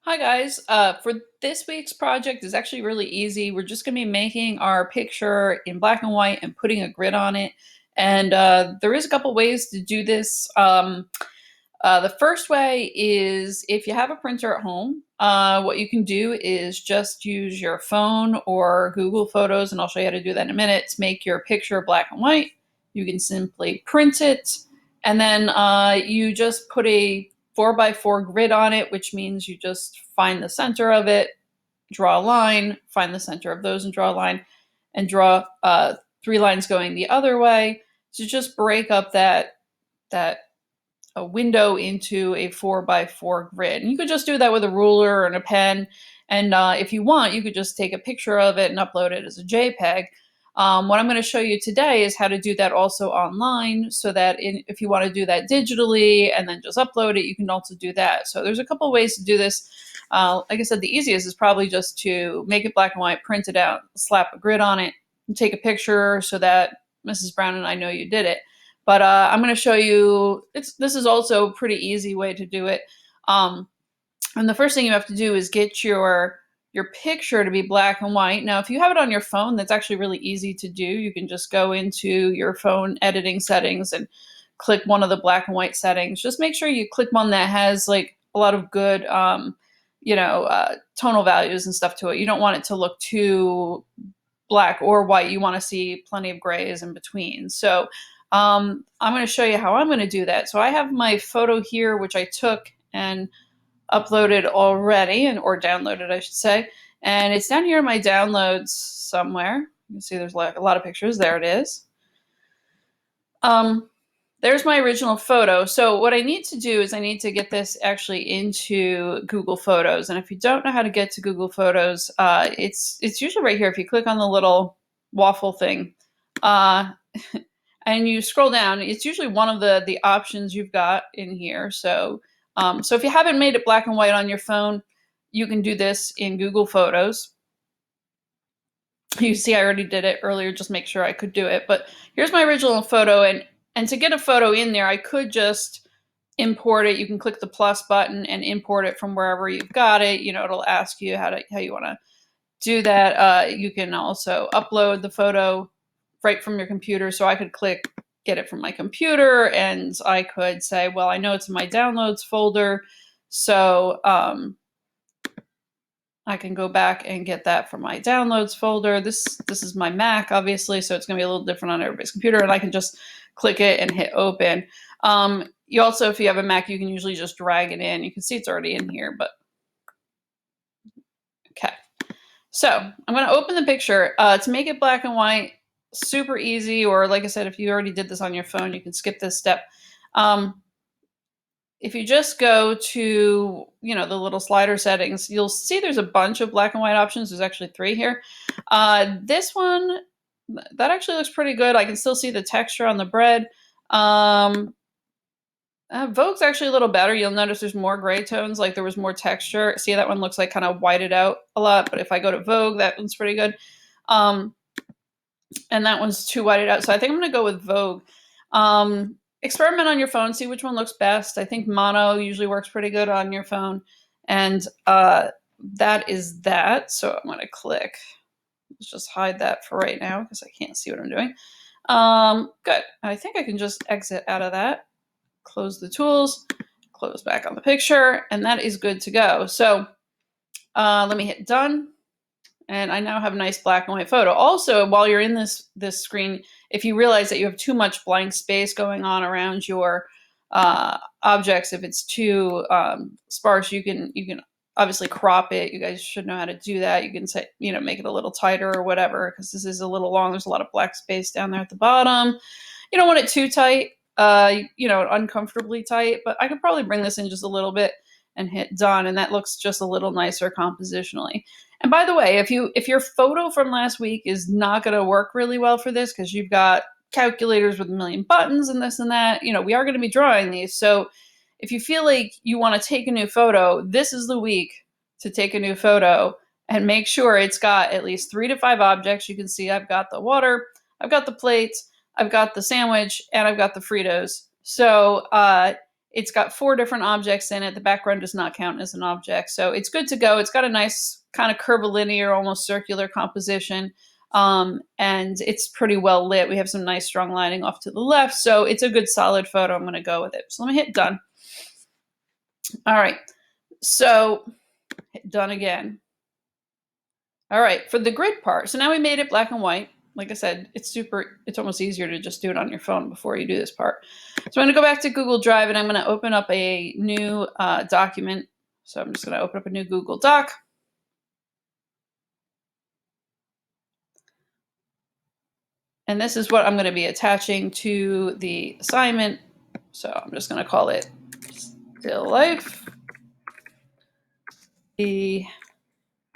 Hi guys, for this week's project is actually really easy. We're just going to be making our picture in black and white and putting a grid on it. And there is a couple ways to do this. The first way is if you have a printer at home, what you can do is just use your phone or Google Photos, and I'll show you how to do that in a minute, to make your picture black and white. You can simply print it, and then you just put a 4x4 grid on it, which means you just find the center of it, draw a line, find the center of those and draw a line, and draw three lines going the other way to just break up that a window into a 4x4 grid. And you could just do that with a ruler and a pen. And if you want, you could just take a picture of it and upload it as a JPEG. What I'm going to show you today is how to do that also online, so that if you want to do that digitally and then just upload it, you can also do that. So there's a couple ways to do this. Like I said, the easiest is probably just to make it black and white, print it out, slap a grid on it, and take a picture so that Mrs. Brown and I know you did it. But I'm going to show you, this is also a pretty easy way to do it. And the first thing you have to do is get your picture to be black and white. Now, if you have it on your phone, that's actually really easy to do. You can just go into your phone editing settings and click one of the black and white settings. Just make sure you click one that has like a lot of good, tonal values and stuff to it. You don't want it to look too black or white. You want to see plenty of grays in between. So I'm going to show you how I'm going to do that. So I have my photo here, which I took and uploaded already, or downloaded, I should say. And it's down here in my downloads somewhere. You can see there's a lot of pictures. There it is. There's my original photo. So what I need to do is I need to get this actually into Google Photos. And if you don't know how to get to Google Photos, it's usually right here. If you click on the little waffle thing, and you scroll down, it's usually one of the options you've got in here. So if you haven't made it black and white on your phone, you can do this in Google Photos. You see I already did it earlier, just make sure I could do it. But here's my original photo, and to get a photo in there, I could just import it. You can click the plus button and import it from wherever you've got it. You know, it'll ask you how you want to do that. You can also upload the photo right from your computer. So I could click get it from my computer, and I could say, well, I know it's in my downloads folder, so I can go back and get that from my downloads folder. This is my Mac, obviously, so it's going to be a little different on everybody's computer, and I can just click it and hit open. You also, if you have a Mac, you can usually just drag it in. You can see it's already in here, but okay. So I'm going to open the picture. To make it black and white, super easy, or like I said, if you already did this on your phone, you can skip this step. If you just go to, the little slider settings, you'll see there's a bunch of black and white options. There's actually 3 here. This one, that actually looks pretty good. I can still see the texture on the bread. Vogue's actually a little better. You'll notice there's more gray tones, like there was more texture. See, that one looks like kind of whited out a lot, but if I go to Vogue, that one's pretty good. And that one's too whited out. So I think I'm going to go with Vogue. Experiment on your phone, see which one looks best. I think mono usually works pretty good on your phone. And that is that. So I'm going to click. Let's just hide that for right now because I can't see what I'm doing. Good. I think I can just exit out of that. Close the tools, close back on the picture, and that is good to go. So let me hit done. And I now have a nice black and white photo. Also, while you're in this screen, if you realize that you have too much blank space going on around your objects, if it's too sparse, you can obviously crop it. You guys should know how to do that. You can say, make it a little tighter or whatever, because this is a little long. There's a lot of black space down there at the bottom. You don't want it too tight, uncomfortably tight, but I could probably bring this in just a little bit and hit done, and that looks just a little nicer compositionally. And by the way, if your photo from last week is not going to work really well for this because you've got calculators with a million buttons and this and that, we are going to be drawing these. So if you feel like you want to take a new photo, this is the week to take a new photo, and make sure it's got at least 3 to 5 objects. You can see I've got the water, I've got the plates, I've got the sandwich, and I've got the Fritos. So It's got 4 different objects in it. The background does not count as an object. So it's good to go. It's got a nice kind of curvilinear, almost circular composition. And it's pretty well lit. We have some nice strong lighting off to the left. So it's a good solid photo. I'm going to go with it. So let me hit done. All right. So hit done again. All right, for the grid part. So now we made it black and white. Like I said, it's almost easier to just do it on your phone before you do this part. So I'm gonna go back to Google Drive and I'm gonna open up a new document. So I'm just gonna open up a new Google Doc. And this is what I'm gonna be attaching to the assignment. So I'm just gonna call it Still Life. E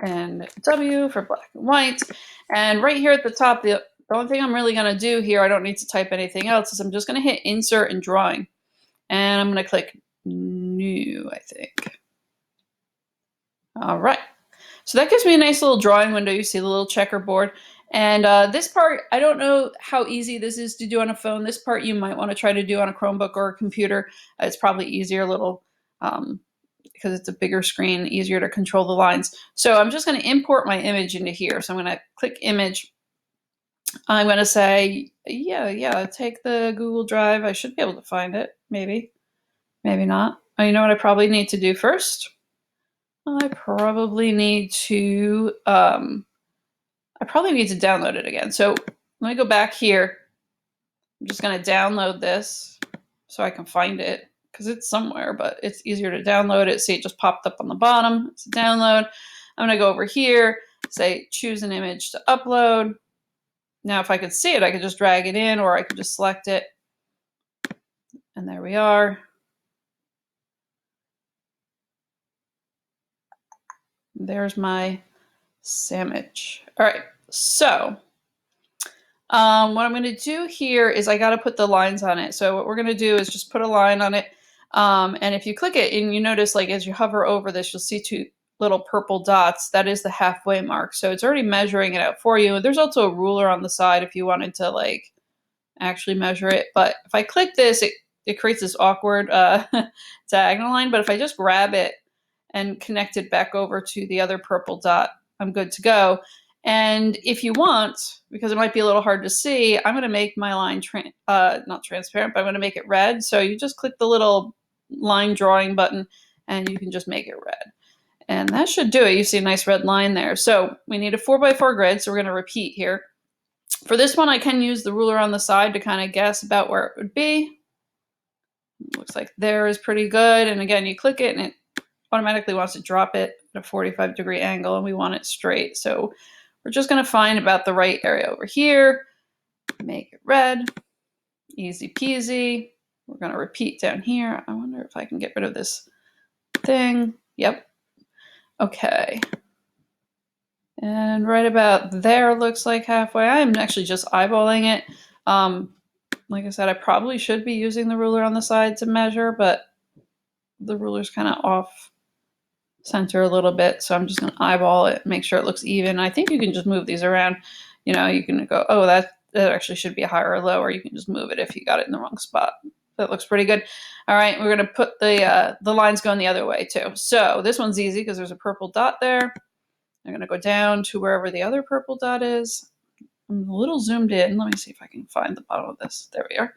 and W for black and white. And right here at the top, the only thing I'm really going to do here, I don't need to type anything else, is I'm just going to hit Insert and Drawing. And I'm going to click New, I think. All right. So that gives me a nice little drawing window. You see the little checkerboard. And this part, I don't know how easy this is to do on a phone. This part you might want to try to do on a Chromebook or a computer. It's probably easier, a little because it's a bigger screen, easier to control the lines. So I'm just going to import my image into here. So I'm going to click Image. I'm going to say, yeah, take the Google Drive. I should be able to find it. Maybe not. Oh, you know what I probably need to do first? I probably need to download it again. So let me go back here. I'm just going to download this so I can find it, because it's somewhere, but it's easier to download it. See, it just popped up on the bottom. It's a download. I'm going to go over here, say choose an image to upload. Now, if I could see it, I could just drag it in, or I could just select it. And there we are. There's my sandwich. All right, so what I'm going to do here is I got to put the lines on it. So what we're going to do is just put a line on it. And if you click it and you notice, like, as you hover over this, you'll see 2 little purple dots. That is the halfway mark. So it's already measuring it out for you. There's also a ruler on the side if you wanted to like actually measure it. But if I click this, it creates this awkward diagonal line. But if I just grab it and connect it back over to the other purple dot, I'm good to go. And if you want, because it might be a little hard to see, I'm going to make my line not transparent, but I'm going to make it red. So you just click the little line drawing button and you can just make it red. And that should do it. You see a nice red line there. So we need a 4x4 grid. So we're going to repeat here. For this one, I can use the ruler on the side to kind of guess about where it would be. Looks like there is pretty good. And again, you click it and it automatically wants to drop it at a 45-degree angle, and we want it straight. So we're just going to find about the right area over here, make it red, easy peasy. We're going to repeat down here. I wonder if I can get rid of this thing. Yep. Okay. And right about there looks like halfway. I'm actually just eyeballing it. Like I said, I probably should be using the ruler on the side to measure, but the ruler's kind of off center a little bit. So I'm just going to eyeball it, make sure it looks even. I think you can just move these around. You know, you can go, oh, that actually should be higher or lower. You can just move it if you got it in the wrong spot. That looks pretty good. All right, we're going to put the lines going the other way too. So this one's easy because there's a purple dot there. I'm going to go down to wherever the other purple dot is. I'm a little zoomed in. Let me see if I can find the bottom of this. There we are.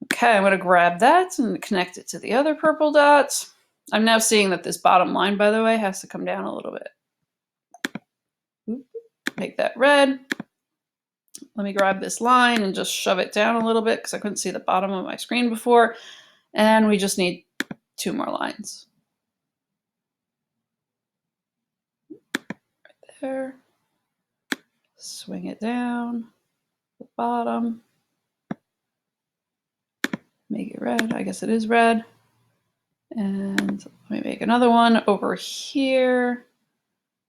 Okay, I'm going to grab that and connect it to the other purple dots. I'm now seeing that this bottom line, by the way, has to come down a little bit. Make that red. Let me grab this line and just shove it down a little bit because I couldn't see the bottom of my screen before. And we just need 2 more lines. Right there. Swing it down the bottom. Make it red. I guess it is red. And let me make another one over here.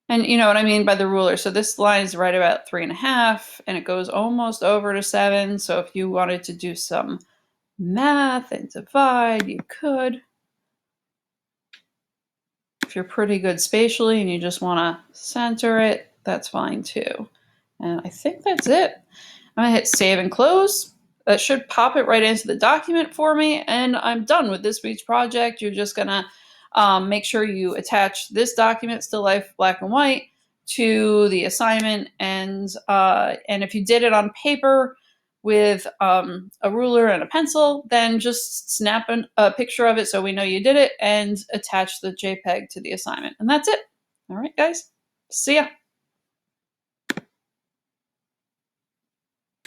And you know what I mean by the ruler. So this line is right about 3.5 and it goes almost over to 7. So if you wanted to do some math and divide, you could. If you're pretty good spatially and you just want to center it, that's fine too. And I think that's it. I'm going to hit save and close. That should pop it right into the document for me, and I'm done with this week's project. You're just gonna make sure you attach this document, Still Life Black and White, to the assignment, and if you did it on paper with a ruler and a pencil, then just snap a picture of it so we know you did it and attach the JPEG to the assignment. And that's it. All right, guys. See ya.